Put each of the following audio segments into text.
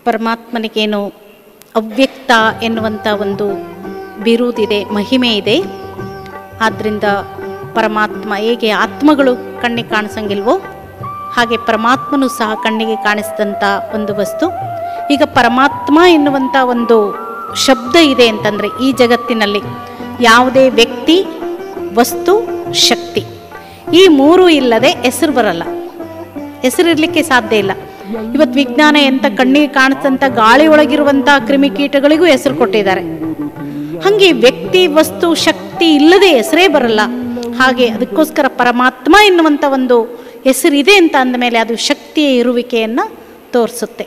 ಪರಮಾತ್ಮನಿಗೇನು ಅವ್ಯಕ್ತ ಎನ್ನುವಂಥ ಒಂದು ಬಿರುದಿದೆ, ಮಹಿಮೆ ಇದೆ. ಆದ್ದರಿಂದ ಪರಮಾತ್ಮ ಹೇಗೆ ಆತ್ಮಗಳು ಕಣ್ಣಿಗೆ ಕಾಣಿಸಂಗಿಲ್ವೋ ಹಾಗೆ ಪರಮಾತ್ಮನೂ ಸಹ ಕಣ್ಣಿಗೆ ಕಾಣಿಸಿದಂಥ ಒಂದು ವಸ್ತು. ಈಗ ಪರಮಾತ್ಮ ಎನ್ನುವಂಥ ಒಂದು ಶಬ್ದ ಇದೆ ಅಂತಂದರೆ ಈ ಜಗತ್ತಿನಲ್ಲಿ ಯಾವುದೇ ವ್ಯಕ್ತಿ, ವಸ್ತು, ಶಕ್ತಿ ಈ ಮೂರೂ ಇಲ್ಲದೆ ಹೆಸರು ಬರಲ್ಲ, ಹೆಸರಿರಲಿಕ್ಕೆ ಸಾಧ್ಯ ಇಲ್ಲ. ಇವತ್ತು ವಿಜ್ಞಾನ ಎಂಥ ಕಣ್ಣಿಗೆ ಕಾಣಿಸ್ತಂಥ ಗಾಳಿ ಒಳಗಿರುವಂಥ ಕ್ರಿಮಿಕೀಟಗಳಿಗೂ ಹೆಸರು ಕೊಟ್ಟಿದ್ದಾರೆ. ಹಾಗೆ ವ್ಯಕ್ತಿ, ವಸ್ತು, ಶಕ್ತಿ ಇಲ್ಲದೆ ಹೆಸರೇ ಬರಲ್ಲ. ಹಾಗೆ ಅದಕ್ಕೋಸ್ಕರ ಪರಮಾತ್ಮ ಎನ್ನುವಂಥ ಒಂದು ಹೆಸರಿದೆ ಅಂತ ಅಂದಮೇಲೆ ಅದು ಶಕ್ತಿಯ ಇರುವಿಕೆಯನ್ನು ತೋರಿಸುತ್ತೆ.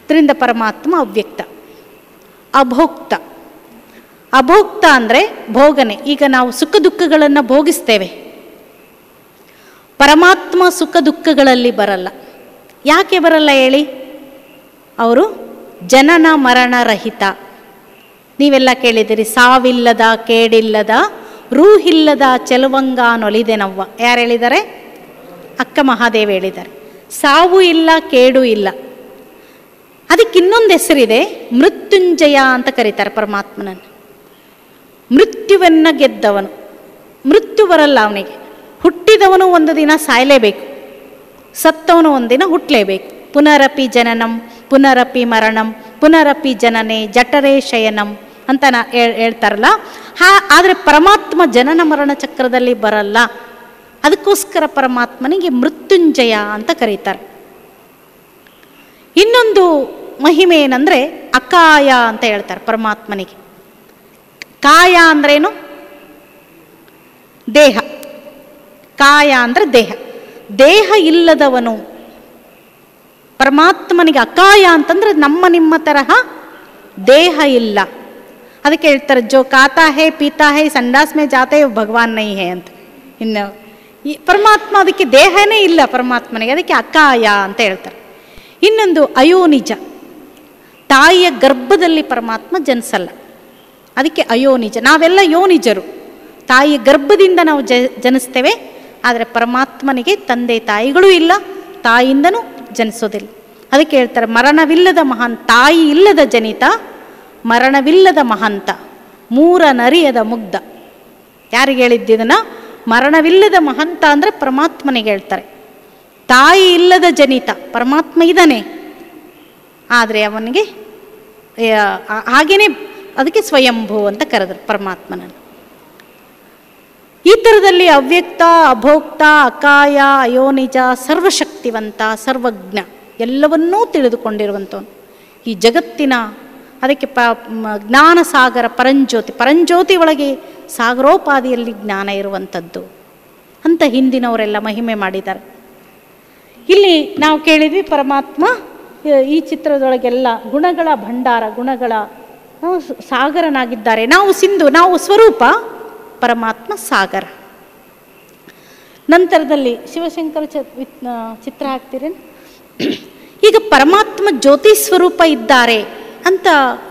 ಅದರಿಂದ ಪರಮಾತ್ಮ ಅವ್ಯಕ್ತ. ಅಭೋಕ್ತ. ಅಭೋಕ್ತ ಅಂದರೆ ಭೋಗನೆ. ಈಗ ನಾವು ಸುಖ ದುಃಖಗಳನ್ನು ಭೋಗಿಸ್ತೇವೆ, ಪರಮಾತ್ಮ ಸುಖ ದುಃಖಗಳಲ್ಲಿ ಬರಲ್ಲ. ಯಾಕೆ ಬರಲ್ಲ ಹೇಳಿ? ಅವರು ಜನನ ಮರಣ ರಹಿತ. ನೀವೆಲ್ಲ ಕೇಳಿದಿರಿ, ಸಾವಿಲ್ಲದ ಕೇಡಿಲ್ಲದ ರೂಹಿಲ್ಲದ ಚೆಲುವಂಗ ನೊಲಿದೆನವ್ವ. ಯಾರು ಹೇಳಿದ್ದಾರೆ? ಅಕ್ಕ ಮಹಾದೇವಿ ಹೇಳಿದ್ದಾರೆ. ಸಾವು ಇಲ್ಲ, ಕೇಡು ಇಲ್ಲ. ಅದಕ್ಕೆ ಇನ್ನೊಂದು ಹೆಸರಿದೆ, ಮೃತ್ಯುಂಜಯ ಅಂತ ಕರೀತಾರೆ ಪರಮಾತ್ಮನನ್ನು. ಮೃತ್ಯುವನ್ನು ಗೆದ್ದವನು. ಮೃತ್ಯು ಬರಲ್ಲ ಅವನಿಗೆ. ಹುಟ್ಟಿದವನು ಒಂದು ದಿನ ಸಾಯಲೇಬೇಕು, ಸತ್ತವನು ಒಂದಿನ ಹುಟ್ಟಲೇಬೇಕು. ಪುನರಪಿ ಜನನಂ ಪುನರಪಿ ಮರಣಂ ಪುನರಪಿ ಜನನೇ ಜಠರೇ ಶಯನಂ ಅಂತ ಹೇಳ್ತಾರಲ್ಲ. ಆದರೆ ಪರಮಾತ್ಮ ಜನನ ಮರಣ ಚಕ್ರದಲ್ಲಿ ಬರಲ್ಲ. ಅದಕ್ಕೋಸ್ಕರ ಪರಮಾತ್ಮನಿಗೆ ಮೃತ್ಯುಂಜಯ ಅಂತ ಕರೀತಾರೆ. ಇನ್ನೊಂದು ಮಹಿಮೆ ಏನಂದರೆ ಅಕಾಯ ಅಂತ ಹೇಳ್ತಾರೆ ಪರಮಾತ್ಮನಿಗೆ. ಕಾಯ ಅಂದ್ರೇನು? ದೇಹ. ಕಾಯ ಅಂದರೆ ದೇಹ. ದೇಹ ಇಲ್ಲದವನು ಪರಮಾತ್ಮನಿಗೆ. ಅಕಾಯ ಅಂತಂದ್ರೆ ನಮ್ಮ ನಿಮ್ಮ ತರಹ ದೇಹ ಇಲ್ಲ. ಅದಕ್ಕೆ ಹೇಳ್ತಾರೆ, ಜೋ ಕಾತಾ ಹೇ ಪೀತಾ ಹೇ ಸಂಡಾಸ್ ಮೇ ಜಾತೆ ಭಗವಾನ್ ನೈ ಹೇ ಅಂತ. ಇನ್ನು ಈ ಪರಮಾತ್ಮ ಅದಕ್ಕೆ ದೇಹನೇ ಇಲ್ಲ ಪರಮಾತ್ಮನಿಗೆ, ಅದಕ್ಕೆ ಅಕಾಯ ಅಂತ ಹೇಳ್ತಾರೆ. ಇನ್ನೊಂದು ಅಯೋನಿಜ. ತಾಯಿಯ ಗರ್ಭದಲ್ಲಿ ಪರಮಾತ್ಮ ಜನಿಸಲ್ಲ, ಅದಕ್ಕೆ ಅಯೋನಿಜ. ನಾವೆಲ್ಲ ಯೋನಿಜರು, ತಾಯಿಯ ಗರ್ಭದಿಂದ ನಾವು ಜನಿಸ್ತೇವೆ. ಆದರೆ ಪರಮಾತ್ಮನಿಗೆ ತಂದೆ ತಾಯಿಗಳೂ ಇಲ್ಲ, ತಾಯಿಯಿಂದನೂ ಜನಿಸೋದಿಲ್ಲ. ಅದಕ್ಕೆ ಹೇಳ್ತಾರೆ, ಮರಣವಿಲ್ಲದ ಮಹಾನ್ ತಾಯಿ ಇಲ್ಲದ ಜನಿತ, ಮರಣವಿಲ್ಲದ ಮಹಂತ, ಮೂರ ನರಿಯದ ಮುಗ್ಧ. ಯಾರಿಗೆ ಹೇಳಿದ್ದಿದನ್ನು? ಮರಣವಿಲ್ಲದ ಮಹಂತ ಅಂದರೆ ಪರಮಾತ್ಮನಿಗೆ ಹೇಳ್ತಾರೆ. ತಾಯಿ ಇಲ್ಲದ ಜನಿತ ಪರಮಾತ್ಮ ಇದ್ದಾನೆ, ಆದರೆ ಅವನಿಗೆ ಹಾಗೇನೆ ಅದಕ್ಕೆ ಸ್ವಯಂಭೂ ಅಂತ ಕರೆದರು ಪರಮಾತ್ಮನನ್ನು. ಈ ಥರದಲ್ಲಿ ಅವ್ಯಕ್ತ, ಅಭೋಕ್ತ, ಅಕಾಯ, ಅಯೋನಿಜ, ಸರ್ವಶಕ್ತಿವಂತ, ಸರ್ವಜ್ಞ, ಎಲ್ಲವನ್ನೂ ತಿಳಿದುಕೊಂಡಿರುವಂಥವನು ಈ ಜಗತ್ತಿನ. ಅದಕ್ಕೆ ಜ್ಞಾನ ಸಾಗರ ಪರಂಜ್ಯೋತಿ. ಪರಂಜ್ಯೋತಿ ಒಳಗೆ ಸಾಗರೋಪಾದಿಯಲ್ಲಿ ಜ್ಞಾನ ಇರುವಂಥದ್ದು ಅಂತ ಹಿಂದಿನವರೆಲ್ಲ ಮಹಿಮೆ ಮಾಡಿದ್ದಾರೆ. ಇಲ್ಲಿ ನಾವು ಕೇಳಿದ್ವಿ ಪರಮಾತ್ಮ ಈ ಚಿತ್ರದೊಳಗೆಲ್ಲ ಗುಣಗಳ ಭಂಡಾರ, ಗುಣಗಳ ಸಾಗರನಾಗಿದ್ದಾರೆ. ನಾವು ಸಿಂಧು, ನಾವು ಸ್ವರೂಪ, ಪರಮಾತ್ಮ ಸಾಗರ. ನಂತರದಲ್ಲಿ ಶಿವಶಂಕರ ಚಿತ್ರ ಹಾಕ್ತೀರೇನು? ಈಗ ಪರಮಾತ್ಮ ಜ್ಯೋತಿ ಸ್ವರೂಪ ಇದ್ದಾರೆ ಅಂತ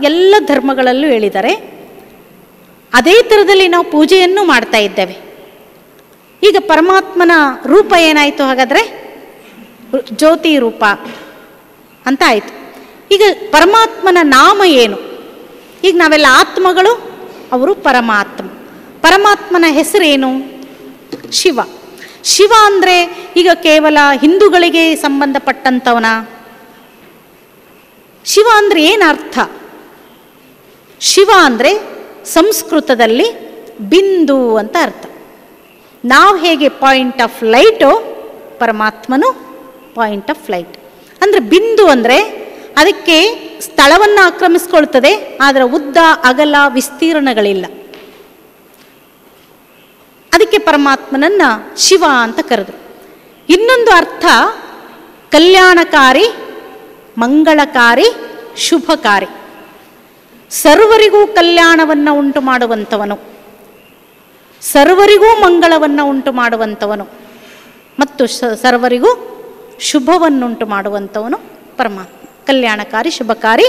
ಎಲ್ಲ ಧರ್ಮಗಳಲ್ಲೂ ಹೇಳಿದ್ದಾರೆ. ಅದೇ ಥರದಲ್ಲಿ ನಾವು ಪೂಜೆಯನ್ನು ಮಾಡ್ತಾ ಇದ್ದೇವೆ. ಈಗ ಪರಮಾತ್ಮನ ರೂಪ ಏನಾಯಿತು ಹಾಗಾದರೆ? ಜ್ಯೋತಿ ರೂಪ ಅಂತ ಆಯಿತು. ಈಗ ಪರಮಾತ್ಮನ ನಾಮ ಏನು? ಈಗ ನಾವೆಲ್ಲ ಆತ್ಮಗಳು, ಅವರು ಪರಮಾತ್ಮ. ಪರಮಾತ್ಮನ ಹೆಸರೇನು? ಶಿವ. ಶಿವ ಅಂದರೆ ಈಗ ಕೇವಲ ಹಿಂದೂಗಳಿಗೆ ಸಂಬಂಧಪಟ್ಟಂಥವನ? ಶಿವ ಅಂದರೆ ಏನು ಅರ್ಥ? ಶಿವ ಅಂದರೆ ಸಂಸ್ಕೃತದಲ್ಲಿ ಬಿಂದು ಅಂತ ಅರ್ಥ. ನಾವು ಹೇಗೆ ಪಾಯಿಂಟ್ ಆಫ್ ಲೈಟು, ಪರಮಾತ್ಮನು ಪಾಯಿಂಟ್ ಆಫ್ ಲೈಟ್. ಅಂದರೆ ಬಿಂದು ಅಂದರೆ ಅದಕ್ಕೆ ಸ್ಥಳವನ್ನು ಆಕ್ರಮಿಸ್ಕೊಳ್ತದೆ, ಆದರೆ ಉದ್ದ ಅಗಲ ವಿಸ್ತೀರ್ಣಗಳಿಲ್ಲ. ಅದಕ್ಕೆ ಪರಮಾತ್ಮನನ್ನ ಶಿವ ಅಂತ ಕರೆದರು. ಇನ್ನೊಂದು ಅರ್ಥ ಕಲ್ಯಾಣಕಾರಿ, ಮಂಗಳಕಾರಿ, ಶುಭಕಾರಿ. ಸರ್ವರಿಗೂ ಕಲ್ಯಾಣವನ್ನು ಉಂಟು ಮಾಡುವಂಥವನು, ಸರ್ವರಿಗೂ ಮಂಗಳವನ್ನು ಉಂಟು ಮಾಡುವಂಥವನು ಮತ್ತು ಸರ್ವರಿಗೂ ಶುಭವನ್ನುಂಟು ಮಾಡುವಂಥವನು ಪರಮಾತ್ಮ. ಕಲ್ಯಾಣಕಾರಿ, ಶುಭಕಾರಿ,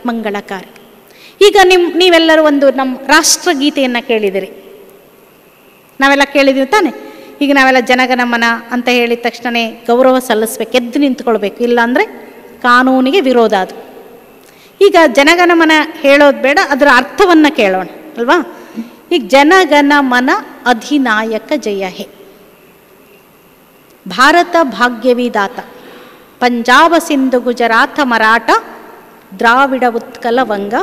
ಮಂಗಳಕಾರಿ. ಈಗ ನೀವೆಲ್ಲರೂ ಒಂದು ನಮ್ಮ ರಾಷ್ಟ್ರಗೀತೆಯನ್ನು ಕೇಳಿದಿರಿ, ನಾವೆಲ್ಲ ಕೇಳಿದ್ದೀವಿ ತಾನೆ. ಈಗ ನಾವೆಲ್ಲ ಜನಗಣಮನ ಅಂತ ಹೇಳಿದ ತಕ್ಷಣ ಗೌರವ ಸಲ್ಲಿಸ್ಬೇಕು, ಎದ್ದು ನಿಂತ್ಕೊಳ್ಬೇಕು, ಇಲ್ಲಾಂದರೆ ಕಾನೂನಿಗೆ ವಿರೋಧ ಅದು. ಈಗ ಜನಗಣಮನ ಹೇಳೋದು ಬೇಡ, ಅದರ ಅರ್ಥವನ್ನು ಕೇಳೋಣ ಅಲ್ವಾ. ಈಗ ಜನಗಣಮನ ಅಧಿನಾಯಕ ಜಯ ಹೇ, ಭಾರತ ಭಾಗ್ಯವಿದಾತ, ಪಂಜಾಬ ಸಿಂಧು ಗುಜರಾತ ಮರಾಠ ದ್ರಾವಿಡ ಉತ್ಕಲ ವಂಗ,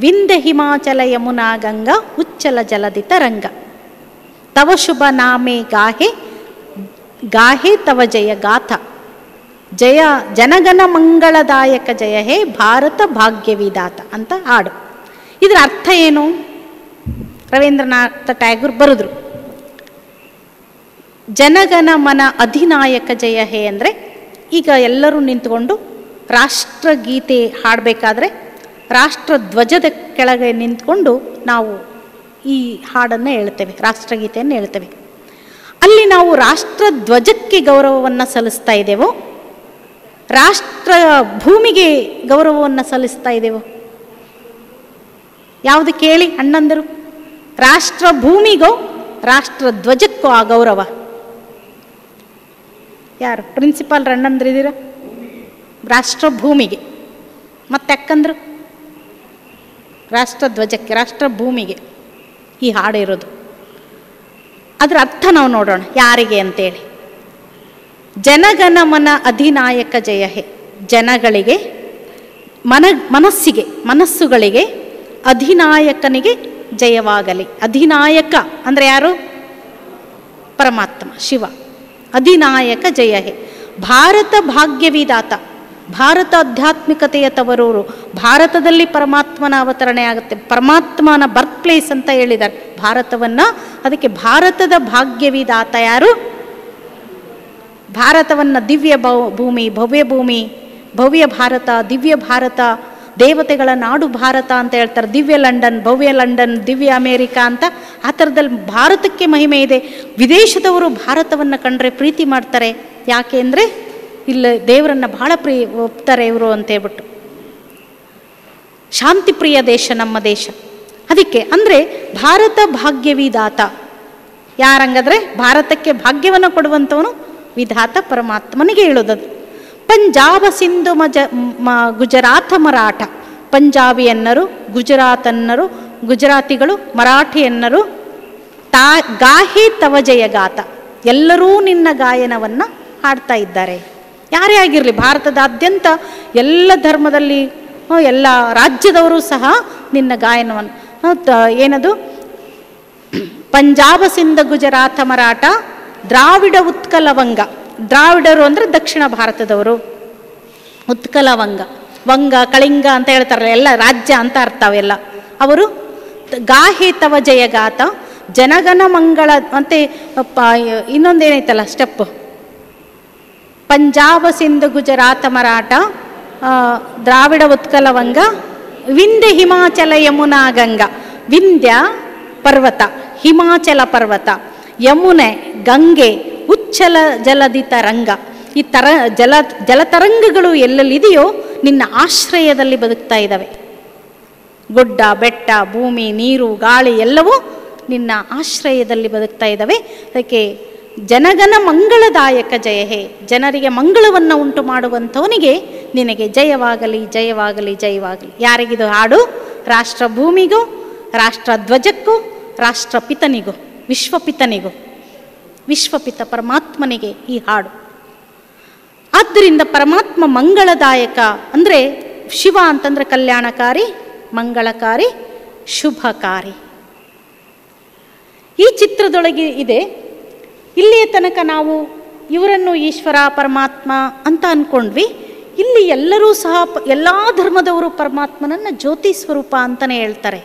ವಿಂಧ್ಯ ಹಿಮಾಚಲ ಯಮುನಾ ಗಂಗಾ ಉಚ್ಚಲ ಜಲದಿತ ರಂಗ, ತವ ಶುಭ ನಾಮೆ ಗಾಹೆ ಗಾಹೆ ತವ ಜಯ ಗಾಥ, ಜಯ ಜನಗಣ ಮಂಗಳದಾಯಕ ಜಯ ಹೇ ಭಾರತ ಭಾಗ್ಯವಿದಾತ ಅಂತ ಹಾಡು. ಇದರ ಅರ್ಥ ಏನು? ರವೀಂದ್ರನಾಥ ಟ್ಯಾಗೂರ್ ಬರೆದ್ರು. ಜನಗಣ ಮನ ಅಧಿನಾಯಕ ಜಯ ಹೇ ಅಂದರೆ, ಈಗ ಎಲ್ಲರೂ ನಿಂತ್ಕೊಂಡು ರಾಷ್ಟ್ರಗೀತೆ ಹಾಡಬೇಕಾದ್ರೆ ರಾಷ್ಟ್ರ ಧ್ವಜದ ಕೆಳಗೆ ನಿಂತ್ಕೊಂಡು ನಾವು ಈ ಹಾಡನ್ನು ಹೇಳ್ತೇವೆ, ರಾಷ್ಟ್ರಗೀತೆಯನ್ನು ಹೇಳ್ತೇವೆ. ಅಲ್ಲಿ ನಾವು ರಾಷ್ಟ್ರ ಧ್ವಜಕ್ಕೆ ಗೌರವವನ್ನು ಸಲ್ಲಿಸ್ತಾ ಇದ್ದೇವೋ, ರಾಷ್ಟ್ರ ಭೂಮಿಗೆ ಗೌರವವನ್ನು ಸಲ್ಲಿಸ್ತಾ ಇದ್ದೇವೋ? ಯಾವುದು ಕೇಳಿ ಅಣ್ಣಂದರು? ರಾಷ್ಟ್ರ ಭೂಮಿಗೋ ರಾಷ್ಟ್ರ ಧ್ವಜಕ್ಕೋ ಆ ಗೌರವ? ಯಾರು ಪ್ರಿನ್ಸಿಪಾಲ್ ಅಣ್ಣಂದ್ರಿದ್ದೀರ? ರಾಷ್ಟ್ರ ಭೂಮಿಗೆ. ಮತ್ತೆ ಅಕ್ಕಂದ್ರು ರಾಷ್ಟ್ರ ಧ್ವಜಕ್ಕೆ, ರಾಷ್ಟ್ರ ಭೂಮಿಗೆ ಈ ಹಾಡಿರೋದು. ಅದರ ಅರ್ಥ ನಾವು ನೋಡೋಣ ಯಾರಿಗೆ ಅಂತೇಳಿ. ಜನಗಣಮನ ಅಧಿನಾಯಕ ಜಯ ಹೇ, ಜನಗಳಿಗೆ ಮನಸ್ಸುಗಳಿಗೆ ಅಧಿನಾಯಕನಿಗೆ ಜಯವಾಗಲಿ. ಅಧಿನಾಯಕ ಅಂದರೆ ಯಾರು? ಪರಮಾತ್ಮ ಶಿವ. ಅಧಿನಾಯಕ ಜಯ ಹೇ, ಭಾರತ ಭಾಗ್ಯವಿದಾತ, ಭಾರತ ಆಧ್ಯಾತ್ಮಿಕತೆಯ ತವರೂರು. ಭಾರತದಲ್ಲಿ ಪರಮಾತ್ಮನ ಅವತರಣೆ ಆಗುತ್ತೆ, ಪರಮಾತ್ಮನ ಬರ್ತ್ ಪ್ಲೇಸ್ ಅಂತ ಹೇಳಿದ್ದಾರೆ ಭಾರತವನ್ನು. ಅದಕ್ಕೆ ಭಾರತದ ಭಾಗ್ಯವಿದಾತ ಯಾರು? ಭಾರತವನ್ನು ದಿವ್ಯ ಭೂಮಿ, ಭವ್ಯ ಭೂಮಿ, ಭವ್ಯ ಭಾರತ, ದಿವ್ಯ ಭಾರತ, ದೇವತೆಗಳ ನಾಡು ಭಾರತ ಅಂತ ಹೇಳ್ತಾರೆ. ದಿವ್ಯ ಲಂಡನ್, ಭವ್ಯ ಲಂಡನ್, ದಿವ್ಯ ಅಮೇರಿಕಾ ಅಂತ ಆ ಥರದಲ್ಲಿ ಭಾರತಕ್ಕೆ ಮಹಿಮೆ ಇದೆ. ವಿದೇಶದವರು ಭಾರತವನ್ನು ಕಂಡ್ರೆ ಪ್ರೀತಿ ಮಾಡ್ತಾರೆ. ಯಾಕೆ ಅಂದರೆ ಇಲ್ಲ ದೇವರನ್ನು ಬಹಳ ಒಪ್ತಾರೆ ಇವರು ಅಂತ ಹೇಳ್ಬಿಟ್ಟು. ಶಾಂತಿಪ್ರಿಯ ದೇಶ ನಮ್ಮ ದೇಶ. ಅದಕ್ಕೆ ಅಂದರೆ ಭಾರತ ಭಾಗ್ಯವಿದಾತ ಯಾರಂಗಾದ್ರೆ ಭಾರತಕ್ಕೆ ಭಾಗ್ಯವನ್ನು ಕೊಡುವಂಥವನು ವಿಧಾತ ಪರಮಾತ್ಮನಿಗೆ ಹೇಳೋದದು. ಪಂಜಾಬ ಸಿಂಧು ಗುಜರಾತ ಮರಾಠ, ಪಂಜಾಬಿಯನ್ನರು, ಗುಜರಾತನ್ನರು, ಗುಜರಾತಿಗಳು, ಮರಾಠಿಯನ್ನರು ಗಾಹೆ ತವ ಜಯ ಗಾತ, ಎಲ್ಲರೂ ನಿನ್ನ ಗಾಯನವನ್ನು ಹಾಡ್ತಾ ಇದ್ದಾರೆ. ಯಾರೇ ಆಗಿರಲಿ, ಭಾರತದಾದ್ಯಂತ ಎಲ್ಲ ಧರ್ಮದಲ್ಲಿ ಎಲ್ಲ ರಾಜ್ಯದವರು ಸಹ ನಿನ್ನ ಗಾಯನವನ್ನು ಏನದು ಪಂಜಾಬ ಸಿಂಧ ಗುಜರಾತ ಮರಾಠ ದ್ರಾವಿಡ ಉತ್ಕಲ ವಂಗ. ದ್ರಾವಿಡರು ಅಂದರೆ ದಕ್ಷಿಣ ಭಾರತದವರು. ಉತ್ಕಲ ವಂಗ, ವಂಗ ಕಳಿಂಗ ಅಂತ ಹೇಳ್ತಾರಲ್ಲ, ಎಲ್ಲ ರಾಜ್ಯ ಅಂತ ಅರ್ಥ ಅವೆಲ್ಲ. ಅವರು ಗಾಹೆ ತವ ಜಯಗಾತ ಜನಗಣ ಮಂಗಳ ಮತ್ತೆ ಇನ್ನೊಂದೇನೈತಲ್ಲ ಸ್ಟೆಪ್, ಪಂಜಾಬ ಸಿಂಧು ಗುಜರಾತ ಮರಾಠ ದ್ರಾವಿಡ ಉತ್ಕಲ ವಂಗ ವಿಂಧ್ಯ ಹಿಮಾಚಲ ಯಮುನಾ ಗಂಗಾ. ವಿಂಧ್ಯ ಪರ್ವತ, ಹಿಮಾಚಲ ಪರ್ವತ, ಯಮುನೆ ಗಂಗೆ, ಉಚ್ಚಲ ಜಲದಿತ ರಂಗ. ಈ ಜಲತರಂಗಗಳು ಎಲ್ಲೆಲ್ಲಿದೆಯೋ ನಿನ್ನ ಆಶ್ರಯದಲ್ಲಿ ಬದುಕ್ತಾ ಇದ್ದಾವೆ. ಗುಡ್ಡ ಬೆಟ್ಟ ಭೂಮಿ ನೀರು ಗಾಳಿ ಎಲ್ಲವೂ ನಿನ್ನ ಆಶ್ರಯದಲ್ಲಿ ಬದುಕ್ತಾ ಇದ್ದಾವೆ. ಅದಕ್ಕೆ ಜನಗಣ ಮಂಗಳದಾಯಕ ಜಯ ಹೇ, ಜನರಿಗೆ ಮಂಗಳವನ್ನು ಉಂಟು ಮಾಡುವಂಥವನಿಗೆ ನಿನಗೆ ಜಯವಾಗಲಿ ಜಯವಾಗಲಿ ಜಯವಾಗಲಿ. ಯಾರಿಗಿದು ಹಾಡು? ರಾಷ್ಟ್ರ ಭೂಮಿಗೂ, ರಾಷ್ಟ್ರ ಧ್ವಜಕ್ಕೂ, ರಾಷ್ಟ್ರಪಿತನಿಗೂ, ವಿಶ್ವಪಿತನಿಗೂ, ವಿಶ್ವಪಿತ ಪರಮಾತ್ಮನಿಗೆ ಈ ಹಾಡು. ಆದ್ದರಿಂದ ಪರಮಾತ್ಮ ಮಂಗಳದಾಯಕ ಅಂದರೆ ಶಿವ ಅಂತಂದರೆ ಕಲ್ಯಾಣಕಾರಿ, ಮಂಗಳಕಾರಿ, ಶುಭಕಾರಿ. ಈ ಚಿತ್ರದೊಳಗೆ ಇದೆ. ಇಲ್ಲಿಯ ತನಕ ನಾವು ಇವರನ್ನು ಈಶ್ವರ ಪರಮಾತ್ಮ ಅಂತ ಅಂದ್ಕೊಂಡ್ವಿ. ಇಲ್ಲಿ ಎಲ್ಲರೂ ಸಹ ಎಲ್ಲ ಧರ್ಮದವರು ಪರಮಾತ್ಮನನ್ನು ಜ್ಯೋತಿ ಸ್ವರೂಪ ಅಂತಲೇ ಹೇಳ್ತಾರೆ.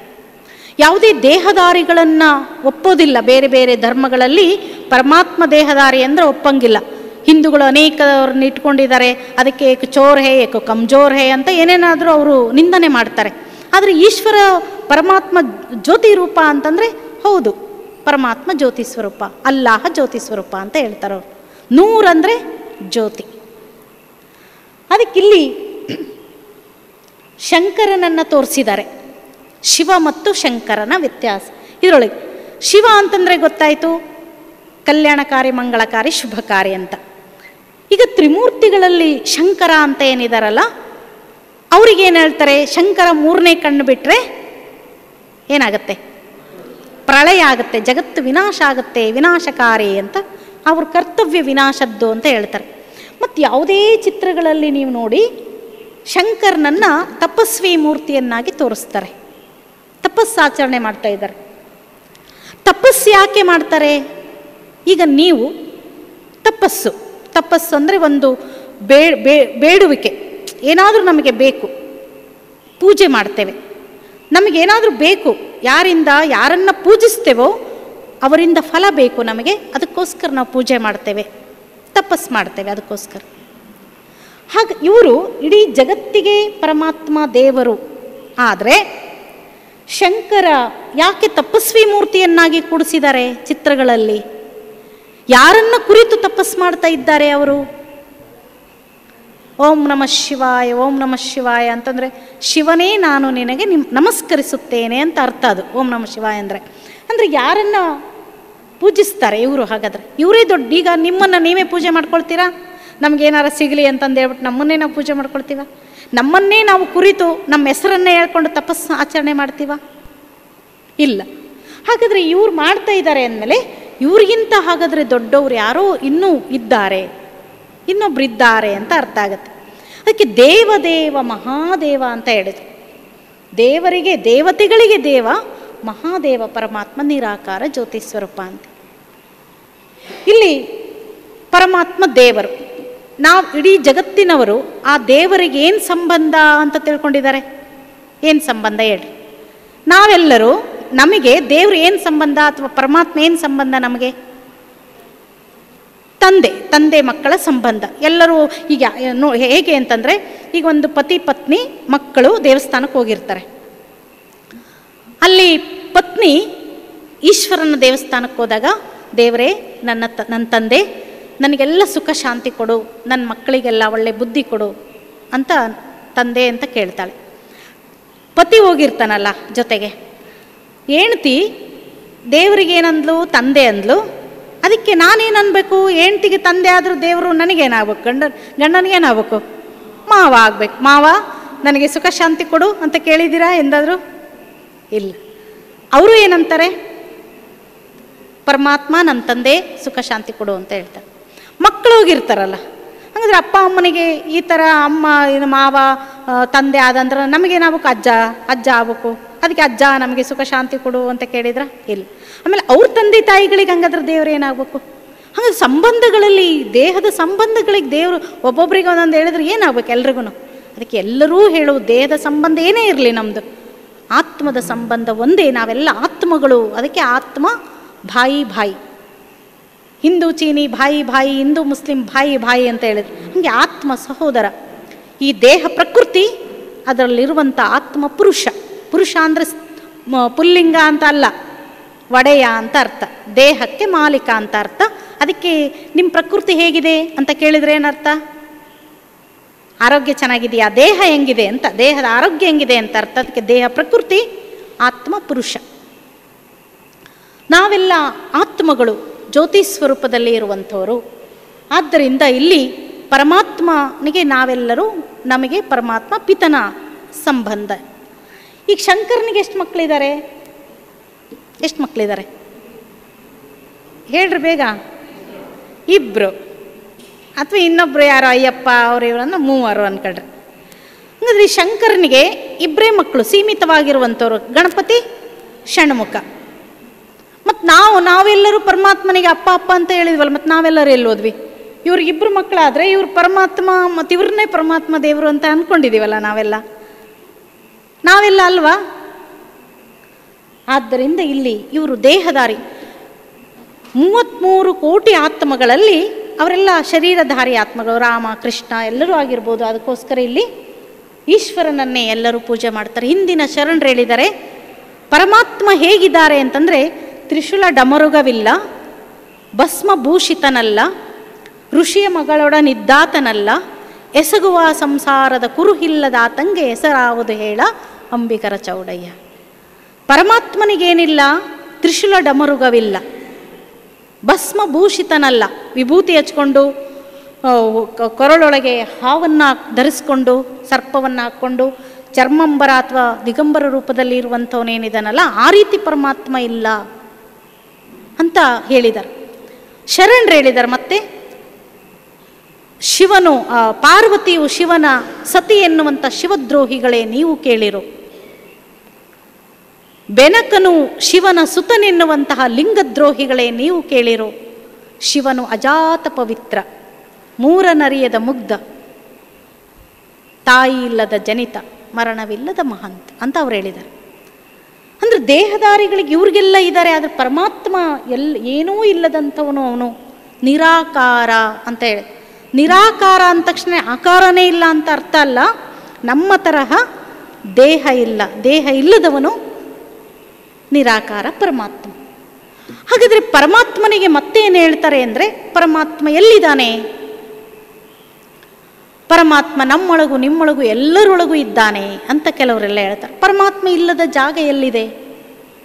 ಯಾವುದೇ ದೇಹದಾರಿಗಳನ್ನು ಒಪ್ಪೋದಿಲ್ಲ. ಬೇರೆ ಬೇರೆ ಧರ್ಮಗಳಲ್ಲಿ ಪರಮಾತ್ಮ ದೇಹದಾರಿ ಅಂದರೆ ಒಪ್ಪಂಗಿಲ್ಲ. ಹಿಂದೂಗಳು ಅನೇಕವ್ರನ್ನ ಇಟ್ಕೊಂಡಿದ್ದಾರೆ, ಅದಕ್ಕೆ ಏಕ ಚೋರ್ ಹೇ ಏಕ ಕಮ್ಜೋರ್ ಹೇ ಅಂತ ಏನೇನಾದರೂ ಅವರು ನಿಂದನೆ ಮಾಡ್ತಾರೆ. ಆದರೆ ಈಶ್ವರ ಪರಮಾತ್ಮ ಜ್ಯೋತಿ ರೂಪ ಅಂತಂದರೆ ಹೌದು, ಪರಮಾತ್ಮ ಜ್ಯೋತಿ ಸ್ವರೂಪ, ಅಲ್ಲಾಹ ಜ್ಯೋತಿ ಸ್ವರೂಪ ಅಂತ ಹೇಳ್ತಾರೆ ಅವರು. ನೂರ್ ಅಂದರೆ ಜ್ಯೋತಿ. ಅದಕ್ಕಿಲ್ಲಿ ಶಂಕರನನ್ನು ತೋರಿಸಿದ್ದಾರೆ. ಶಿವ ಮತ್ತು ಶಂಕರನ ವ್ಯತ್ಯಾಸ ಇದರೊಳಗೆ. ಶಿವ ಅಂತಂದರೆ ಗೊತ್ತಾಯಿತು, ಕಲ್ಯಾಣಕಾರಿ, ಮಂಗಳಕಾರಿ, ಶುಭಕಾರಿ ಅಂತ. ಈಗ ತ್ರಿಮೂರ್ತಿಗಳಲ್ಲಿ ಶಂಕರ ಅಂತ ಏನಿದಾರಲ್ಲ, ಅವ್ರಿಗೇನು ಹೇಳ್ತಾರೆ, ಶಂಕರ ಮೂರನೇ ಕಣ್ಣು ಬಿಟ್ಟರೆ ಏನಾಗುತ್ತೆ, ಪ್ರಳಯ ಆಗುತ್ತೆ, ಜಗತ್ತು ವಿನಾಶ ಆಗುತ್ತೆ, ವಿನಾಶಕಾರಿ ಅಂತ ಅವ್ರ ಕರ್ತವ್ಯ ವಿನಾಶದ್ದು ಅಂತ ಹೇಳ್ತಾರೆ. ಮತ್ತು ಯಾವುದೇ ಚಿತ್ರಗಳಲ್ಲಿ ನೀವು ನೋಡಿ ಶಂಕರನನ್ನು ತಪಸ್ವಿ ಮೂರ್ತಿಯನ್ನಾಗಿ ತೋರಿಸ್ತಾರೆ. ತಪಸ್ಸಾಚರಣೆ ಮಾಡ್ತಾ ಇದ್ದಾರೆ. ತಪಸ್ಸು ಯಾಕೆ ಮಾಡ್ತಾರೆ? ಈಗ ನೀವು ತಪಸ್ಸು ಅಂದರೆ ಒಂದು ಬೇಡುವಿಕೆ, ಏನಾದರೂ ನಮಗೆ ಬೇಕು, ಪೂಜೆ ಮಾಡ್ತೇವೆ, ನಮಗೇನಾದರೂ ಬೇಕು, ಯಾರನ್ನು ಪೂಜಿಸ್ತೇವೋ ಅವರಿಂದ ಫಲ ಬೇಕು ನಮಗೆ, ಅದಕ್ಕೋಸ್ಕರ ನಾವು ಪೂಜೆ ಮಾಡ್ತೇವೆ, ತಪಸ್ಸು ಮಾಡ್ತೇವೆ ಅದಕ್ಕೋಸ್ಕರ. ಹಾಗೆ ಇವರು ಇಡೀ ಜಗತ್ತಿಗೆ ಪರಮಾತ್ಮ ದೇವರು. ಆದರೆ ಶಂಕರ ಯಾಕೆ ತಪಸ್ವಿ ಮೂರ್ತಿಯನ್ನಾಗಿ ಕೂಡಿಸಿದ್ದಾರೆ ಚಿತ್ರಗಳಲ್ಲಿ? ಯಾರನ್ನ ಕುರಿತು ತಪಸ್ಸು ಮಾಡ್ತಾ ಇದ್ದಾರೆ ಅವರು? ಓಂ ನಮಃ ಶಿವಾಯ, ಓಂ ನಮಃ ಶಿವಾಯ ಅಂತಂದರೆ ಶಿವನೇ ನಾನು ನಿನಗೆ ನಮಸ್ಕರಿಸುತ್ತೇನೆ ಅಂತ ಅರ್ಥ. ಅದು ಓಂ ನಮಃ ಶಿವಾಯ ಅಂದರೆ ಯಾರನ್ನ ಪೂಜಿಸ್ತಾರೆ ಇವರು? ಹಾಗಾದರೆ ಇವರೇ ದೊಡ್ಡ. ಈಗ ನಿಮ್ಮನ್ನು ನೀವೇ ಪೂಜೆ ಮಾಡ್ಕೊಳ್ತೀರಾ? ನಮಗೇನಾರ ಸಿಗಲಿ ಅಂತಂದು ಹೇಳ್ಬಿಟ್ಟು ನಮ್ಮನ್ನೇ ನಾವು ಪೂಜೆ ಮಾಡ್ಕೊಳ್ತೀವ? ನಮ್ಮನ್ನೇ ನಾವು ಕುರಿತು ನಮ್ಮ ಹೆಸರನ್ನೇ ಹೇಳ್ಕೊಂಡು ತಪಸ್ಸು ಆಚರಣೆ ಮಾಡ್ತೀವ? ಇಲ್ಲ. ಹಾಗಾದರೆ ಇವ್ರು ಮಾಡ್ತಾ ಇದ್ದಾರೆ ಅಂದಮೇಲೆ ಇವ್ರಿಗಿಂತ ಹಾಗಾದರೆ ದೊಡ್ಡವರು ಯಾರೋ ಇನ್ನೂ ಇದ್ದಾರೆ, ಇನ್ನೊಬ್ಬರಿದ್ದಾರೆ ಅಂತ ಅರ್ಥ ಆಗುತ್ತೆ. ಅದಕ್ಕೆ ದೇವದೇವ ಮಹಾದೇವ ಅಂತ ಹೇಳಿದ್ರು. ದೇವರಿಗೆ, ದೇವತೆಗಳಿಗೆ ದೇವ, ಮಹಾದೇವ ಪರಮಾತ್ಮ ನಿರಾಕಾರ ಜ್ಯೋತಿ ಸ್ವರೂಪ ಅಂತ. ಇಲ್ಲಿ ಪರಮಾತ್ಮ ದೇವರು, ನಾವು ಇಡೀ ಜಗತ್ತಿನವರು ಆ ದೇವರಿಗೆ ಏನು ಸಂಬಂಧ ಅಂತ ತಿಳ್ಕೊಂಡಿದ್ದಾರೆ? ಏನು ಸಂಬಂಧ ಹೇಳ್ರಿ? ನಾವೆಲ್ಲರೂ, ನಮಗೆ ದೇವರು ಏನು ಸಂಬಂಧ ಅಥವಾ ಪರಮಾತ್ಮ ಏನು ಸಂಬಂಧ? ನಮಗೆ ತಂದೆ ಮಕ್ಕಳ ಸಂಬಂಧ. ಎಲ್ಲರೂ ಈಗ ಹೇಗೆ ಅಂತಂದರೆ, ಈಗ ಒಂದು ಪತಿ ಪತ್ನಿ ಮಕ್ಕಳು ದೇವಸ್ಥಾನಕ್ಕೆ ಹೋಗಿರ್ತಾರೆ. ಅಲ್ಲಿ ಪತ್ನಿ ಈಶ್ವರನ ದೇವಸ್ಥಾನಕ್ಕೆ ಹೋದಾಗ, ದೇವರೇ ನನ್ನ ತಂದೆ ನನಗೆಲ್ಲ ಸುಖ ಶಾಂತಿ ಕೊಡು, ನನ್ನ ಮಕ್ಕಳಿಗೆಲ್ಲ ಒಳ್ಳೆ ಬುದ್ಧಿ ಕೊಡು ಅಂತ ತಂದೆ ಅಂತ ಕೇಳ್ತಾಳೆ. ಪತಿ ಹೋಗಿರ್ತಾನಲ್ಲ ಜೊತೆಗೆ, ಹೆಂಡ್ತಿ ದೇವರಿಗೇನಂದ್ಲು? ತಂದೆ ಅಂದ್ಲು. ಅದಕ್ಕೆ ನಾನೇನು ಅನ್ಬೇಕು? ಹೆಂಡ್ತಿಗೆ ತಂದೆ ಆದರೂ ದೇವರು ನನಗೇನಾಗಬೇಕು? ಗಂಡನಿಗೇನಾಗಬೇಕು? ಮಾವ ಆಗಬೇಕು. ಮಾವ ನನಗೆ ಸುಖ ಶಾಂತಿ ಕೊಡು ಅಂತ ಕೇಳಿದ್ದೀರಾ ಎಂದಾದರೂ? ಇಲ್ಲ. ಅವರು ಏನಂತಾರೆ? ಪರಮಾತ್ಮ ನನ್ನ ತಂದೆ ಸುಖ ಶಾಂತಿ ಕೊಡು ಅಂತ ಹೇಳ್ತಾರೆ. ಮಕ್ಕಳು ಹೋಗಿರ್ತಾರಲ್ಲ, ಹಾಗಾದರೆ ಅಪ್ಪ ಅಮ್ಮನಿಗೆ ಈ ಥರ ಅಮ್ಮ ಮಾವ ತಂದೆ ಆದಂದ್ರೆ ನಮಗೇನಾಗಬೇಕು? ಅಜ್ಜ ಆಗ್ಬೇಕು. ಅದಕ್ಕೆ ಅಜ್ಜ ನಮಗೆ ಸುಖ ಶಾಂತಿ ಕೊಡು ಅಂತ ಕೇಳಿದ್ರ? ಇಲ್ಲ. ಆಮೇಲೆ ಅವ್ರ ತಂದೆ ತಾಯಿಗಳಿಗೆ ಹಂಗಾದ್ರೆ ದೇವ್ರು ಏನಾಗಬೇಕು? ಹಾಗೆ ಸಂಬಂಧಗಳಲ್ಲಿ, ದೇಹದ ಸಂಬಂಧಗಳಿಗೆ ದೇವರು ಒಬ್ಬೊಬ್ಬರಿಗೆ ಒಂದೊಂದು ಹೇಳಿದ್ರೆ ಏನಾಗಬೇಕು ಎಲ್ರಿಗೂ? ಅದಕ್ಕೆ ಎಲ್ಲರೂ ಹೇಳುವುದು, ದೇಹದ ಸಂಬಂಧ ಏನೇ ಇರಲಿ, ನಮ್ಮದು ಆತ್ಮದ ಸಂಬಂಧ ಒಂದೇ. ನಾವೆಲ್ಲ ಆತ್ಮಗಳು. ಅದಕ್ಕೆ ಆತ್ಮ ಭಾಯಿ, ಹಿಂದೂ ಚೀನಿ ಭಾಯಿ, ಹಿಂದೂ ಮುಸ್ಲಿಂ ಭಾಯಿ ಅಂತ ಹೇಳಿದ್ರು. ಹಾಗೆ ಆತ್ಮ ಸಹೋದರ. ಈ ದೇಹ ಪ್ರಕೃತಿ, ಅದರಲ್ಲಿರುವಂಥ ಆತ್ಮ ಪುರುಷ ಅಂದರೆ ಪುಲ್ಲಿಂಗ ಅಂತ ಅಲ್ಲ, ಒಡೆಯ ಅಂತ ಅರ್ಥ. ದೇಹಕ್ಕೆ ಮಾಲೀಕ ಅಂತ ಅರ್ಥ. ಅದಕ್ಕೆ ನಿಮ್ಮ ಪ್ರಕೃತಿ ಹೇಗಿದೆ ಅಂತ ಕೇಳಿದ್ರೆ ಏನರ್ಥ? ಆರೋಗ್ಯ ಚೆನ್ನಾಗಿದೆಯಾ, ದೇಹ ಹೆಂಗಿದೆ ಅಂತ, ದೇಹದ ಆರೋಗ್ಯ ಹೆಂಗಿದೆ ಅಂತ ಅರ್ಥ. ಅದಕ್ಕೆ ದೇಹ ಪ್ರಕೃತಿ, ಆತ್ಮ ಪುರುಷ. ನಾವೆಲ್ಲ ಆತ್ಮಗಳು, ಜ್ಯೋತಿ ಸ್ವರೂಪದಲ್ಲಿ ಇರುವಂಥವರು. ಆದ್ದರಿಂದ ಇಲ್ಲಿ ಪರಮಾತ್ಮನಿಗೆ ನಾವೆಲ್ಲರೂ, ನಮಗೆ ಪರಮಾತ್ಮ ಪಿತನ ಸಂಬಂಧ. ಈಗ ಶಂಕರನಿಗೆ ಎಷ್ಟು ಮಕ್ಕಳಿದ್ದಾರೆ? ಹೇಳ್ರಿ ಬೇಗ. ಇಬ್ಬರು ಅಥವಾ ಇನ್ನೊಬ್ರು ಯಾರೋ ಅಯ್ಯಪ್ಪ ಅವರು ಇವರನ್ನು 3 ಅನ್ಕೊಳ್ರಿ. ಹಾಗಾದ್ರೆ ಈ ಶಂಕರನಿಗೆ ಇಬ್ಬರೇ ಮಕ್ಕಳು, ಸೀಮಿತವಾಗಿರುವಂಥವ್ರು, ಗಣಪತಿ, ಷಣ್ಮುಖ. ಮತ್ತು ನಾವೆಲ್ಲರೂ ಪರಮಾತ್ಮನಿಗೆ ಅಪ್ಪ ಅಂತ ಹೇಳಿದ್ವಲ್ಲ, ಮತ್ತು ನಾವೆಲ್ಲರೂ ಎಲ್ಲಿ ಹೋದ್ವಿ? ಇವ್ರಿಗಿಬ್ಬರು ಮಕ್ಕಳಾದರೆ ಇವ್ರು ಪರಮಾತ್ಮ, ಮತ್ತು ಇವ್ರನ್ನೇ ಪರಮಾತ್ಮ ದೇವರು ಅಂತ ಅಂದ್ಕೊಂಡಿದ್ದೀವಲ್ಲ ನಾವೆಲ್ಲ ಅಲ್ವಾ? ಆದ್ದರಿಂದ ಇಲ್ಲಿ ಇವರು ದೇಹಧಾರಿ. 33 ಕೋಟಿ ಆತ್ಮಗಳಲ್ಲಿ ಅವರೆಲ್ಲ ಶರೀರಧಾರಿ ಆತ್ಮಗಳು, ರಾಮ ಕೃಷ್ಣ ಎಲ್ಲರೂ ಆಗಿರ್ಬೋದು. ಅದಕ್ಕೋಸ್ಕರ ಇಲ್ಲಿ ಈಶ್ವರನನ್ನೇ ಎಲ್ಲರೂ ಪೂಜೆ ಮಾಡ್ತಾರೆ. ಹಿಂದಿನ ಶರಣರು ಹೇಳಿದ್ದಾರೆ, ಪರಮಾತ್ಮ ಹೇಗಿದ್ದಾರೆ ಅಂತಂದರೆ, ತ್ರಿಶೂಲ ಡಮರುಗವಿಲ್ಲ, ಭಸ್ಮಭೂಷಿತನಲ್ಲ, ಋಷಿಯ ಮಗಳೊಡನಿದ್ದಾತನಲ್ಲ, ಎಸಗುವ ಸಂಸಾರದ ಕುರುಹಿಲ್ಲದಾತಂಗೆ ಹೆಸರಾವುದು ಹೇಳ ಅಂಬಿಕರ ಚೌಡಯ್ಯ. ಪರಮಾತ್ಮನಿಗೇನಿಲ್ಲ? ತ್ರಿಶೂಲ ಡಮರುಗವಿಲ್ಲ, ಭಸ್ಮಭೂಷಿತನಲ್ಲ, ವಿಭೂತಿ ಹಚ್ಕೊಂಡು ಕೊರಳೊಳಗೆ ಹಾವನ್ನು ಧರಿಸ್ಕೊಂಡು ಸರ್ಪವನ್ನು ಹಾಕ್ಕೊಂಡು ಚರ್ಮಂಬರ ಅಥವಾ ದಿಗಂಬರ ರೂಪದಲ್ಲಿ ಇರುವಂಥವನೇನಿದಾನಲ್ಲ, ಆ ರೀತಿ ಪರಮಾತ್ಮ ಇಲ್ಲ ಅಂತ ಹೇಳಿದ್ದಾರೆ. ಶರಣರು ಹೇಳಿದ್ದಾರೆ. ಮತ್ತೆ ಶಿವನು, ಪಾರ್ವತಿಯು ಶಿವನ ಸತಿ ಎನ್ನುವಂಥ ಶಿವದ್ರೋಹಿಗಳೇ ನೀವು ಕೇಳಿರೋ, ಬೆನಕನು ಶಿವನ ಸುತನೆನ್ನುವಂತಹ ಲಿಂಗದ್ರೋಹಿಗಳೇ ನೀವು ಕೇಳಿರೋ, ಶಿವನು ಅಜಾತ ಪವಿತ್ರ, ಮೂರನರಿಯದ ಮುಗ್ಧ, ತಾಯಿ ಇಲ್ಲದ ಜನಿತ, ಮರಣವಿಲ್ಲದ ಮಹಂತ ಅಂತ ಅವ್ರು ಹೇಳಿದ್ದಾರೆ. ಅಂದರೆ ದೇಹದಾರಿಗಳಿಗೆ ಇವ್ರಿಗೆಲ್ಲ ಇದ್ದಾರೆ, ಆದರೆ ಪರಮಾತ್ಮ ಏನೂ ಇಲ್ಲದಂಥವನು, ಅವನು ನಿರಾಕಾರ ಅಂತ ಹೇಳಿ. ನಿರಾಕಾರ ಅಂದ ತಕ್ಷಣ ಆಕಾರನೇ ಇಲ್ಲ ಅಂತ ಅರ್ಥ ಅಲ್ಲ. ನಮ್ಮ ತರಹ ದೇಹ ಇಲ್ಲ, ದೇಹ ಇಲ್ಲದವನು ನಿರಾಕಾರ ಪರಮಾತ್ಮ. ಹಾಗಾದರೆ ಪರಮಾತ್ಮನಿಗೆ ಮತ್ತೇನು ಹೇಳ್ತಾರೆ ಅಂದರೆ, ಪರಮಾತ್ಮ ಎಲ್ಲಿದ್ದಾನೆ? ಪರಮಾತ್ಮ ನಮ್ಮೊಳಗೂ ನಿಮ್ಮೊಳಗೂ ಎಲ್ಲರೊಳಗೂ ಇದ್ದಾನೆ ಅಂತ ಕೆಲವರೆಲ್ಲ ಹೇಳ್ತಾರೆ. ಪರಮಾತ್ಮ ಇಲ್ಲದ ಜಾಗ ಎಲ್ಲಿದೆ?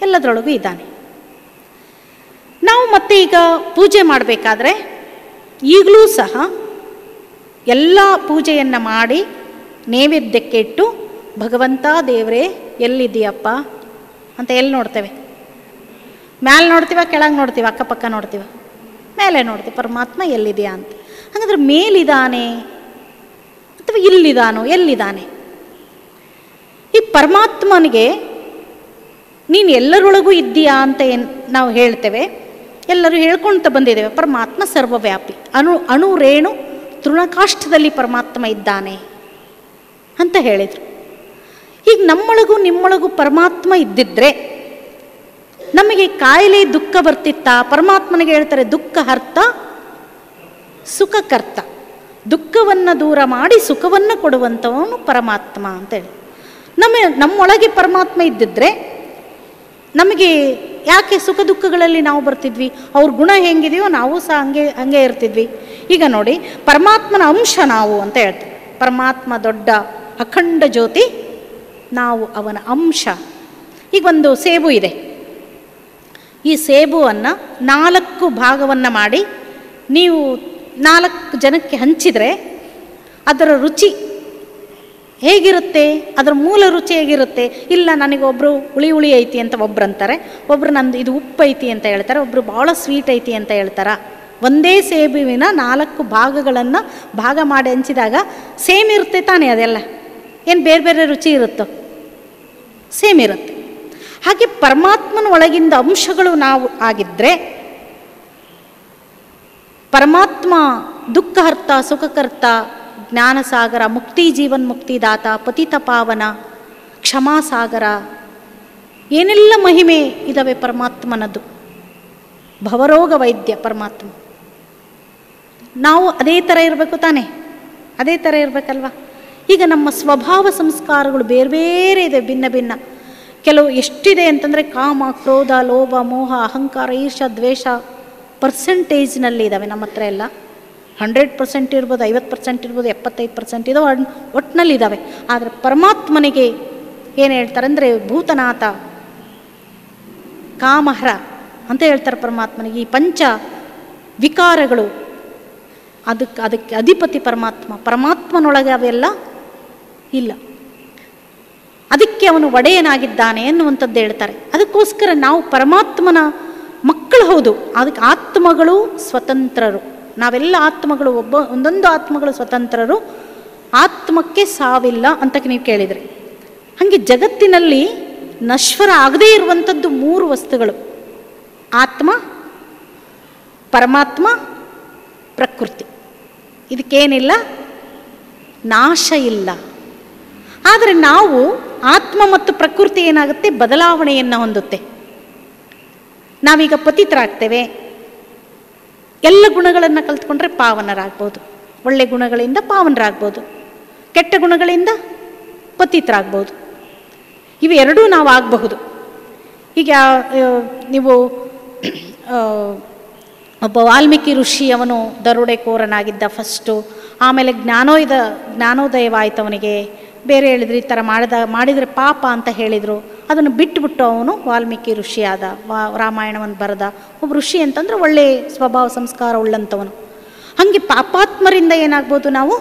ಎಲ್ಲದರೊಳಗೂ ಇದ್ದಾನೆ. ನಾವು ಮತ್ತೆ ಈಗ ಪೂಜೆ ಮಾಡಬೇಕಾದ್ರೆ ಈಗಲೂ ಸಹ ಎಲ್ಲ ಪೂಜೆಯನ್ನು ಮಾಡಿ ನೈವೇದ್ಯಕ್ಕೆ ಇಟ್ಟು, ಭಗವಂತ ದೇವರೇ ಎಲ್ಲಿದೆಯಪ್ಪ ಅಂತ ಎಲ್ಲಿ ನೋಡ್ತೇವೆ? ಮೇಲೆ ನೋಡ್ತೀವ, ಕೆಳಗೆ ನೋಡ್ತೀವ, ಅಕ್ಕಪಕ್ಕ ನೋಡ್ತೀವ? ಮೇಲೆ ನೋಡ್ತೀವಿ ಪರಮಾತ್ಮ ಎಲ್ಲಿದೆಯಾ ಅಂತ. ಹಾಗಾದ್ರೆ ಮೇಲಿದ್ದಾನೆ ಅಥವಾ ಇಲ್ಲಿದ್ದಾನೋ? ಎಲ್ಲಿದ್ದಾನೆ? ಈ ಪರಮಾತ್ಮನಿಗೆ ನೀನು ಎಲ್ಲರೊಳಗೂ ಇದ್ದೀಯಾ ಅಂತ ಏನು ನಾವು ಹೇಳ್ತೇವೆ, ಎಲ್ಲರೂ ಹೇಳ್ಕೊಳ್ತಾ ಬಂದಿದ್ದೇವೆ. ಪರಮಾತ್ಮ ಸರ್ವವ್ಯಾಪಿ, ಅಣು ರೇಣು ತೃಣಕಾಷ್ಠದಲ್ಲಿ ಪರಮಾತ್ಮ ಇದ್ದಾನೆ ಅಂತ ಹೇಳಿದರು. ಈಗ ನಮ್ಮೊಳಗೂ ನಿಮ್ಮೊಳಗೂ ಪರಮಾತ್ಮ ಇದ್ದಿದ್ರೆ ನಮಗೆ ಕಾಯಿಲೆ ದುಃಖ ಬರ್ತಿತ್ತ? ಪರಮಾತ್ಮನಿಗೆ ಹೇಳ್ತಾರೆ ದುಃಖಹರ್ತ ಸುಖಕರ್ತ, ದುಃಖವನ್ನು ದೂರ ಮಾಡಿ ಸುಖವನ್ನು ಕೊಡುವಂಥವನು ಪರಮಾತ್ಮ ಅಂತೇಳಿ. ನಮ್ಮೊಳಗೆ ಪರಮಾತ್ಮ ಇದ್ದಿದ್ರೆ ನಮಗೆ ಯಾಕೆ ಸುಖ ದುಃಖಗಳಲ್ಲಿ ನಾವು ಬರ್ತಿದ್ವಿ? ಅವ್ರ ಗುಣ ಹೆಂಗಿದೆಯೋ ನಾವು ಸಹ ಹಂಗೆ ಇರ್ತಿದ್ವಿ. ಈಗ ನೋಡಿ, ಪರಮಾತ್ಮನ ಅಂಶ ನಾವು ಅಂತ ಹೇಳ್ತೀವಿ. ಪರಮಾತ್ಮ ದೊಡ್ಡ ಅಖಂಡ ಜ್ಯೋತಿ, ನಾವು ಅವನ ಅಂಶ. ಈಗ ಒಂದು ಸೇಬು ಇದೆ. ಈ ಸೇಬುವನ್ನು 4 ಭಾಗವನ್ನು ಮಾಡಿ ನೀವು 4 ಜನಕ್ಕೆ ಹಂಚಿದರೆ ಅದರ ರುಚಿ ಹೇಗಿರುತ್ತೆ? ಅದರ ಮೂಲ ರುಚಿ ಹೇಗಿರುತ್ತೆ? ಇಲ್ಲ, ನನಗೊಬ್ಬರು ಹುಳಿ ಐತಿ ಅಂತ ಒಬ್ರು ಅಂತಾರೆ, ಒಬ್ರು ನಂದು ಇದು ಉಪ್ಪು ಐತಿ ಅಂತ ಹೇಳ್ತಾರೆ, ಒಬ್ಬರು ಭಾಳ ಸ್ವೀಟ್ ಐತಿ ಅಂತ ಹೇಳ್ತಾರೆ. ಒಂದೇ ಸೇಬುವಿನ 4 ಭಾಗಗಳನ್ನು ಭಾಗ ಮಾಡಿ ಹಂಚಿದಾಗ ಸೇಮ್ ಇರುತ್ತೆ ತಾನೇ? ಅದೆಲ್ಲ ಏನು ಬೇರೆ ಬೇರೆ ರುಚಿ ಇರುತ್ತೋ? ಸೇಮ್ ಇರುತ್ತೆ. ಹಾಗೆ ಪರಮಾತ್ಮನ ಒಳಗಿಂದ ಅಂಶಗಳು ನಾವು ಆಗಿದ್ದರೆ, ಪರಮಾತ್ಮ ದುಃಖಹರ್ತ ಸುಖಕರ್ತ, ಜ್ಞಾನಸಾಗರ, ಮುಕ್ತಿ ಜೀವನ್ ಮುಕ್ತಿದಾತ, ಪತಿತ ಪಾವನ, ಕ್ಷಮಾಸಾಗರ, ಏನೆಲ್ಲ ಮಹಿಮೆ ಇದ್ದಾವೆ ಪರಮಾತ್ಮನದ್ದು. ಭವರೋಗ ವೈದ್ಯ ಪರಮಾತ್ಮ. ನಾವು ಅದೇ ಥರ ಇರಬೇಕು ತಾನೇ? ಅದೇ ಥರ ಇರಬೇಕಲ್ವ? ಈಗ ನಮ್ಮ ಸ್ವಭಾವ ಸಂಸ್ಕಾರಗಳು ಬೇರೆ ಬೇರೆ ಇದೆ, ಭಿನ್ನ ಭಿನ್ನ. ಕೆಲವು ಎಷ್ಟಿದೆ ಅಂತಂದರೆ ಕಾಮ, ಕ್ರೋಧ, ಲೋಭ, ಮೋಹ, ಅಹಂಕಾರ, ಈರ್ಷ, ದ್ವೇಷ ಪರ್ಸೆಂಟೇಜ್ನಲ್ಲಿ ಇದ್ದಾವೆ ನಮ್ಮ ಹತ್ರ ಎಲ್ಲ. 100% ಇರ್ಬೋದು, 50% ಇರ್ಬೋದು, 75% ಇದಾವೆ, ಒಟ್ಟಿನಲ್ಲಿದ್ದಾವೆ. ಆದರೆ ಪರಮಾತ್ಮನಿಗೆ ಏನು ಹೇಳ್ತಾರೆ ಅಂದರೆ ಭೂತನಾಥ, ಕಾಮಹರ ಅಂತ ಹೇಳ್ತಾರೆ ಪರಮಾತ್ಮನಿಗೆ. ಈ ಪಂಚ ವಿಕಾರಗಳು ಅದಕ್ಕೆ ಅಧಿಪತಿ ಪರಮಾತ್ಮ. ಪರಮಾತ್ಮನೊಳಗೆ ಅವೆಲ್ಲ ಇಲ್ಲ, ಅದಕ್ಕೆ ಅವನು ಒಡೆಯನಾಗಿದ್ದಾನೆ ಎನ್ನುವಂಥದ್ದು ಹೇಳ್ತಾರೆ. ಅದಕ್ಕೋಸ್ಕರ ನಾವು ಪರಮಾತ್ಮನ ಮಕ್ಕಳು. ಹೌದು, ಅದಕ್ಕೆ ಆತ್ಮಗಳು ಸ್ವತಂತ್ರರು. ನಾವೆಲ್ಲ ಆತ್ಮಗಳು, ಒಂದೊಂದು ಆತ್ಮಗಳು ಸ್ವತಂತ್ರರು. ಆತ್ಮಕ್ಕೆ ಸಾವಿಲ್ಲ ಅಂತ ನೀವು ಕೇಳಿದರೆ, ಹಾಗೆ ಜಗತ್ತಿನಲ್ಲಿ ನಶ್ವರ ಆಗದೇ ಇರುವಂಥದ್ದು 3 ವಸ್ತುಗಳು: ಆತ್ಮ, ಪರಮಾತ್ಮ, ಪ್ರಕೃತಿ. ಇದಕ್ಕೇನಿಲ್ಲ, ನಾಶ ಇಲ್ಲ. ಆದರೆ ನಾವು ಆತ್ಮ ಮತ್ತು ಪ್ರಕೃತಿ ಏನಾಗುತ್ತೆ, ಬದಲಾವಣೆಯನ್ನು ಹೊಂದುತ್ತೆ. ನಾವೀಗ ಪತಿತರಾಗ್ತೇವೆ. ಎಲ್ಲ ಗುಣಗಳನ್ನು ಕಲ್ತ್ಕೊಂಡ್ರೆ ಪಾವನರಾಗ್ಬೋದು. ಒಳ್ಳೆ ಗುಣಗಳಿಂದ ಪಾವನರಾಗ್ಬೋದು, ಕೆಟ್ಟ ಗುಣಗಳಿಂದ ಪತಿತರಾಗ್ಬೋದು. ಇವೆರಡೂ ನಾವು ಆಗಬಹುದು. ಈಗ ನೀವು ಒಬ್ಬ ವಾಲ್ಮೀಕಿ ಋಷಿ, ಅವನು ದರೋಡೆಕೋರನಾಗಿದ್ದ ಫಸ್ಟು. ಆಮೇಲೆ ಜ್ಞಾನೋದಯವಾಯಿತು ಅವನಿಗೆ. ಬೇರೆ ಹೇಳಿದ್ರು ಈ ಥರ ಮಾಡಿದರೆ ಪಾಪ ಅಂತ ಹೇಳಿದರು. ಅದನ್ನು ಬಿಟ್ಟುಬಿಟ್ಟು ಅವನು ವಾಲ್ಮೀಕಿ ಋಷಿ ಆದ, ರಾಮಾಯಣವನ್ನು ಬರೆದ. ಒಬ್ಬ ಋಷಿ ಅಂತಂದರೆ ಒಳ್ಳೆಯ ಸ್ವಭಾವ ಸಂಸ್ಕಾರ ಉಳ್ಳಂಥವನು. ಹಾಗೆ ಪಾಪಾತ್ಮರಿಂದ ಏನಾಗ್ಬೋದು, ನಾವು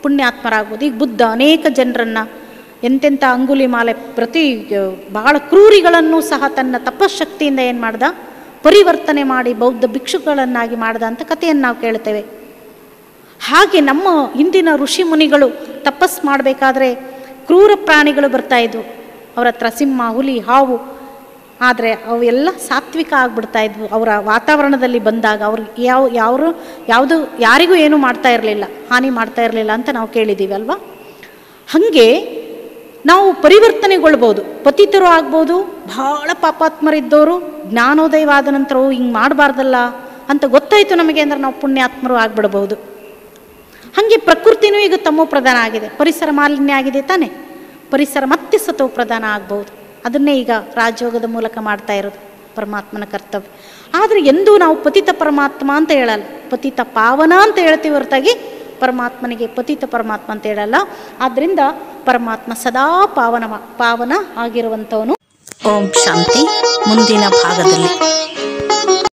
ಪುಣ್ಯಾತ್ಮರಾಗ್ಬೋದು. ಈಗ ಬುದ್ಧ ಅನೇಕ ಜನರನ್ನು, ಎಂತೆಂಥ ಅಂಗುಲಿಮಾಲೆ ಬಹಳ ಕ್ರೂರಿಗಳನ್ನು ಸಹ ತನ್ನ ತಪಶಕ್ತಿಯಿಂದ ಏನು ಮಾಡ್ದ, ಪರಿವರ್ತನೆ ಮಾಡಿ ಬೌದ್ಧ ಭಿಕ್ಷುಗಳನ್ನಾಗಿ ಮಾಡ್ದ ಅಂತ ಕಥೆಯನ್ನು ನಾವು ಕೇಳ್ತೇವೆ. ಹಾಗೆ ನಮ್ಮ ಹಿಂದಿನ ಋಷಿ ಮುನಿಗಳು ತಪಸ್ ಮಾಡಬೇಕಾದ್ರೆ ಕ್ರೂರ ಪ್ರಾಣಿಗಳು ಬರ್ತಾಯಿದ್ವು ಅವರ ಹತ್ರ, ಸಿಂಹ, ಹುಲಿ, ಹಾವು. ಆದರೆ ಅವೆಲ್ಲ ಸಾತ್ವಿಕ ಆಗಿಬಿಡ್ತಾಯಿದ್ವು ಅವರ ವಾತಾವರಣದಲ್ಲಿ ಬಂದಾಗ. ಅವ್ರಿಗೆ ಯಾವುದು ಯಾರಿಗೂ ಏನೂ ಮಾಡ್ತಾ ಇರಲಿಲ್ಲ, ಹಾನಿ ಮಾಡ್ತಾ ಇರಲಿಲ್ಲ ಅಂತ ನಾವು ಕೇಳಿದ್ದೀವಿ ಅಲ್ವಾ. ಹಾಗೆ ನಾವು ಪರಿವರ್ತನೆಗೊಳ್ಬೋದು, ಪತಿತರು ಆಗ್ಬೋದು. ಬಹಳ ಪಾಪಾತ್ಮರಿದ್ದವರು ಜ್ಞಾನೋದಯವಾದ ನಂತರ ಹಿಂಗೆ ಮಾಡಬಾರ್ದಲ್ಲ ಅಂತ ಗೊತ್ತಾಯಿತು ನಮಗೆ ಅಂದರೆ ನಾವು ಪುಣ್ಯಾತ್ಮರು ಆಗಿಬಿಡ್ಬೋದು. ಹಾಗೆ ಪ್ರಕೃತಿನೂ ಈಗ ತಮೋ ಪ್ರಧಾನ ಆಗಿದೆ, ಪರಿಸರ ಮಾಲಿನ್ಯ ಆಗಿದೆ ತಾನೆ, ಪರಿಸರ ಮತ್ತೆ ಸತೋ ಪ್ರಧಾನ ಆಗ್ಬೋದು. ಅದನ್ನೇ ಈಗ ರಾಜಯೋಗದ ಮೂಲಕ ಮಾಡ್ತಾ ಇರೋದು ಪರಮಾತ್ಮನ ಕರ್ತವ್ಯ. ಆದರೆ ಎಂದೂ ನಾವು ಪತಿತ ಪರಮಾತ್ಮ ಅಂತ ಹೇಳಲ್ಲ, ಪತಿತ ಪಾವನ ಅಂತ ಹೇಳ್ತೀವಿ ಹೊರತಾಗಿ ಪರಮಾತ್ಮನಿಗೆ ಪತಿತ ಪರಮಾತ್ಮ ಅಂತ ಹೇಳಲ್ಲ. ಆದ್ದರಿಂದ ಪರಮಾತ್ಮ ಸದಾ ಪಾವನ ಆಗಿರುವಂಥವನು. ಓಂ ಶಾಂತಿ. ಮುಂದಿನ ಭಾಗದಲ್ಲಿ